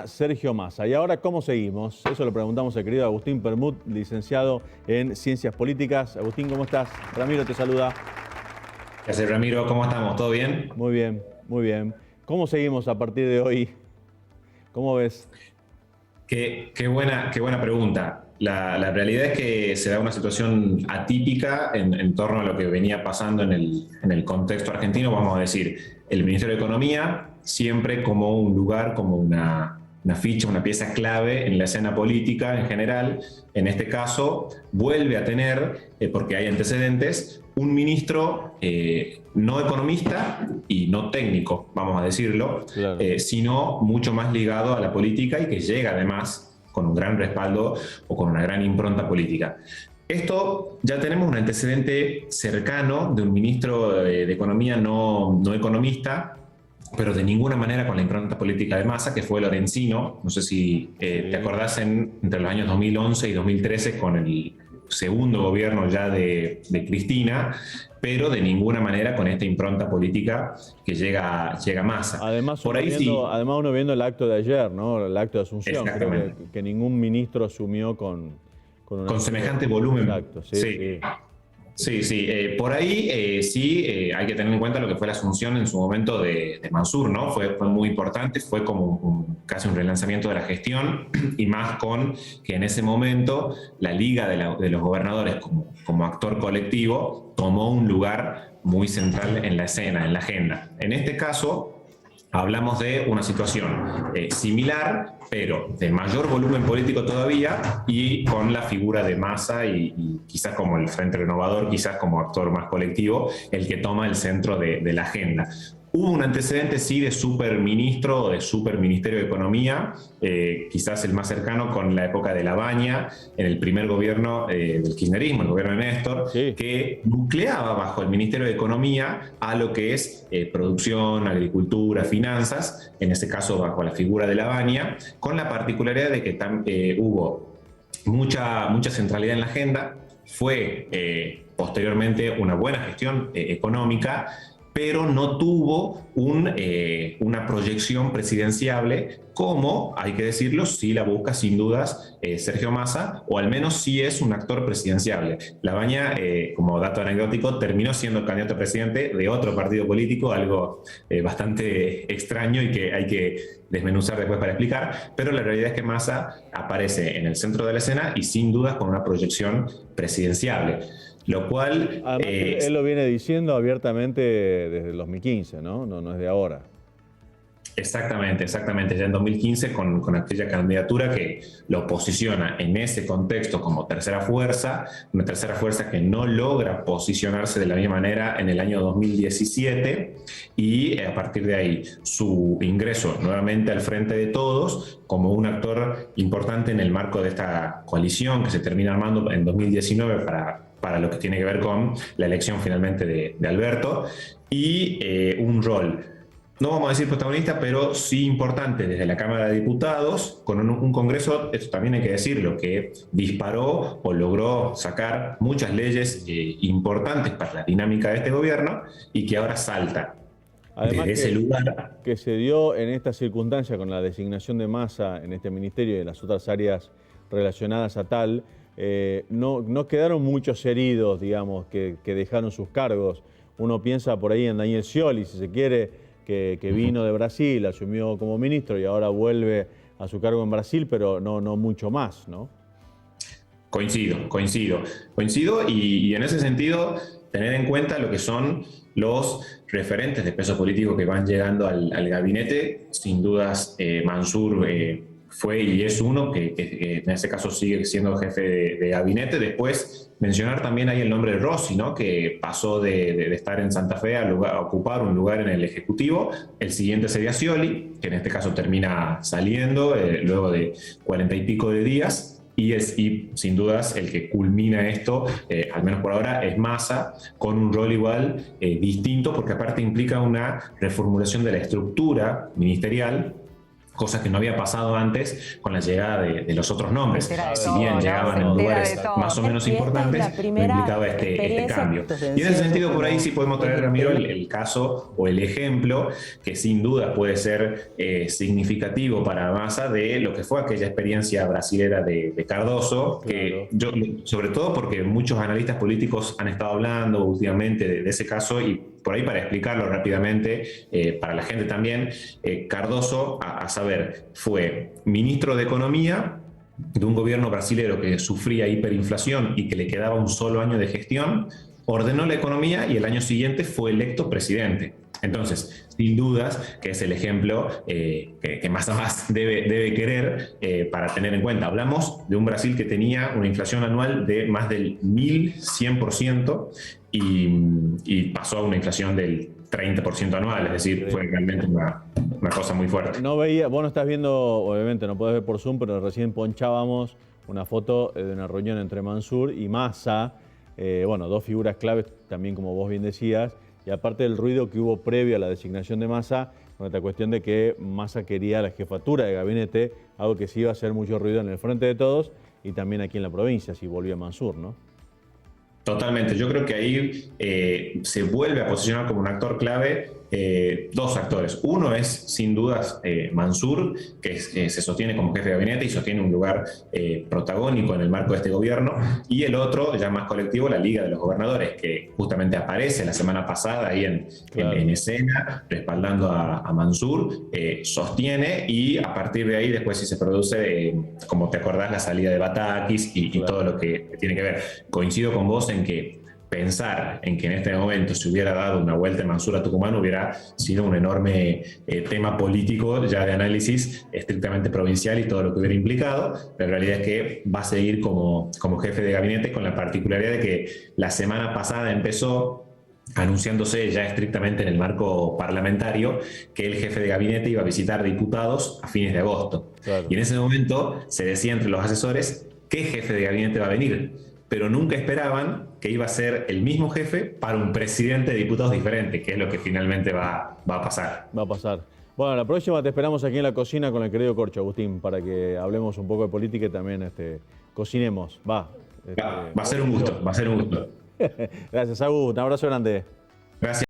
Sergio Massa. ¿Y ahora cómo seguimos? Eso lo preguntamos al querido Agustín Permut, licenciado en Ciencias Políticas. Agustín, ¿cómo estás? Ramiro te saluda. ¿Qué haces, Ramiro? ¿Cómo estamos? ¿Todo bien? Muy bien, muy bien. ¿Cómo seguimos a partir de hoy? ¿Cómo ves? Qué buena pregunta. La realidad es que se da una situación atípica en torno a lo que venía pasando en el contexto argentino. Vamos a decir, el Ministerio de Economía siempre como un lugar, como una ficha, una pieza clave en la escena política en general. En este caso, vuelve a tener, porque hay antecedentes, un ministro no economista y no técnico, vamos a decirlo, Claro. sino mucho más ligado a la política y que llega además con un gran respaldo o con una gran impronta política. Esto ya tenemos un antecedente cercano de un ministro de Economía no economista, pero de ninguna manera con la impronta política de Massa, que fue Lorenzino. No sé si te acordás entre los años 2011 y 2013 con el segundo gobierno ya de Cristina, pero de ninguna manera con esta impronta política que llega Massa. Además, Por ahí uno viendo el acto de ayer, ¿no? El acto de Asunción. Exactamente. Creo que ningún ministro asumió con semejante volumen. Exacto, sí. Sí. Por ahí sí hay que tener en cuenta lo que fue la asunción en su momento de Mansur, ¿no? Fue muy importante, fue como casi un relanzamiento de la gestión, y más con que en ese momento la Liga de los Gobernadores como actor colectivo tomó un lugar muy central en la escena, en la agenda. En este caso hablamos de una situación similar, pero de mayor volumen político todavía, y con la figura de Massa y quizás como el Frente Renovador, quizás como actor más colectivo, el que toma el centro de la agenda. Hubo un antecedente, sí, de superministro o de superministerio de Economía, quizás el más cercano con la época de Labaña, en el primer gobierno del kirchnerismo, el gobierno de Néstor, sí, que nucleaba bajo el Ministerio de Economía a lo que es producción, agricultura, finanzas, en este caso bajo la figura de Labaña, con la particularidad de que hubo mucha centralidad en la agenda, fue posteriormente una buena gestión económica, pero no tuvo una proyección presidenciable, como, hay que decirlo, sí la busca sin dudas Sergio Massa, o al menos sí es un actor presidenciable. Labaña, como dato anecdótico, terminó siendo candidato a presidente de otro partido político, algo bastante extraño y que hay que desmenuzar después para explicar, pero la realidad es que Massa aparece en el centro de la escena y sin dudas con una proyección presidenciable. Lo cual... Además, él lo viene diciendo abiertamente desde el 2015, ¿no? No es de ahora. Exactamente. Ya en 2015 con aquella candidatura que lo posiciona en ese contexto como tercera fuerza, una tercera fuerza que no logra posicionarse de la misma manera en el año 2017, y a partir de ahí su ingreso nuevamente al frente de todos como un actor importante en el marco de esta coalición que se termina armando en 2019 para lo que tiene que ver con la elección finalmente de Alberto, y un rol, no vamos a decir protagonista, pero sí importante desde la Cámara de Diputados, con un Congreso, esto también hay que decirlo, que disparó o logró sacar muchas leyes importantes para la dinámica de este gobierno, y que ahora salta Además desde ese lugar. que se dio en esta circunstancia con la designación de Massa en este ministerio y en las otras áreas relacionadas a tal, no quedaron muchos heridos, digamos, que dejaron sus cargos. Uno piensa por ahí en Daniel Scioli, si se quiere, que vino de Brasil, asumió como ministro y ahora vuelve a su cargo en Brasil, pero no mucho más, ¿no? Coincido, y en ese sentido tener en cuenta lo que son los referentes de peso político que van llegando al gabinete. Sin dudas, Mansur fue y es uno que en ese caso sigue siendo jefe de gabinete. Después mencionar también ahí el nombre de Rossi, ¿no? Que pasó de estar en Santa Fe a ocupar un lugar en el Ejecutivo. El siguiente sería Scioli, que en este caso termina saliendo luego de 40 y pico de días. Y sin dudas el que culmina esto, al menos por ahora, es Massa, con un rol igual distinto, porque aparte implica una reformulación de la estructura ministerial, cosa que no había pasado antes con la llegada de los otros nombres. Si bien todo, llegaban ¿no? en lugares de todo. más o menos importantes, no implicaba este cambio. Y en ese sentido, por ahí sí podemos traer, Ramiro, el caso o el ejemplo que sin duda puede ser significativo para Massa de lo que fue aquella experiencia brasilera de Cardoso, que yo, sobre todo porque muchos analistas políticos han estado hablando últimamente de ese caso, y por ahí para explicarlo rápidamente, para la gente también, Cardoso, a saber, fue ministro de Economía de un gobierno brasilero que sufría hiperinflación y que le quedaba un solo año de gestión, ordenó la economía y el año siguiente fue electo presidente. Entonces, sin dudas, que es el ejemplo que más debe querer para tener en cuenta. Hablamos de un Brasil que tenía una inflación anual de más del 1100% y pasó a una inflación del 30% anual, es decir, fue realmente una cosa muy fuerte. No veía, vos no estás viendo, obviamente no podés ver por Zoom, pero recién ponchábamos una foto de una reunión entre Mansur y Massa, bueno, dos figuras claves también, como vos bien decías, y aparte del ruido que hubo previo a la designación de Massa, con esta cuestión de que Massa quería la jefatura de gabinete, algo que sí iba a hacer mucho ruido en el Frente de Todos y también aquí en la provincia, si volvía Mansur, ¿no? Totalmente, yo creo que ahí se vuelve a posicionar como un actor clave dos actores. Uno es, sin dudas, Mansur, que se sostiene como jefe de gabinete y sostiene un lugar protagónico en el marco de este gobierno, y el otro, ya más colectivo, la Liga de los Gobernadores, que justamente aparece la semana pasada ahí en escena, respaldando a Mansur, sostiene, y a partir de ahí después sí se produce, como te acordás, la salida de Batakis y todo lo que tiene que ver. Coincido con vos en que pensar en que en este momento se hubiera dado una vuelta en Mansur a Tucumán hubiera sido un enorme tema político ya de análisis estrictamente provincial y todo lo que hubiera implicado. La realidad es que va a seguir como jefe de gabinete, con la particularidad de que la semana pasada empezó anunciándose ya estrictamente en el marco parlamentario que el jefe de gabinete iba a visitar diputados a fines de agosto. Claro. Y en ese momento se decía entre los asesores qué jefe de gabinete va a venir, pero nunca esperaban que iba a ser el mismo jefe para un presidente de diputados diferente, que es lo que finalmente va a pasar. Va a pasar. Bueno, la próxima te esperamos aquí en la cocina con el querido Corcho, Agustín, para que hablemos un poco de política y también cocinemos. Va a ser un gusto, va a ser un gusto. Gracias, Agus. Un abrazo grande. Gracias.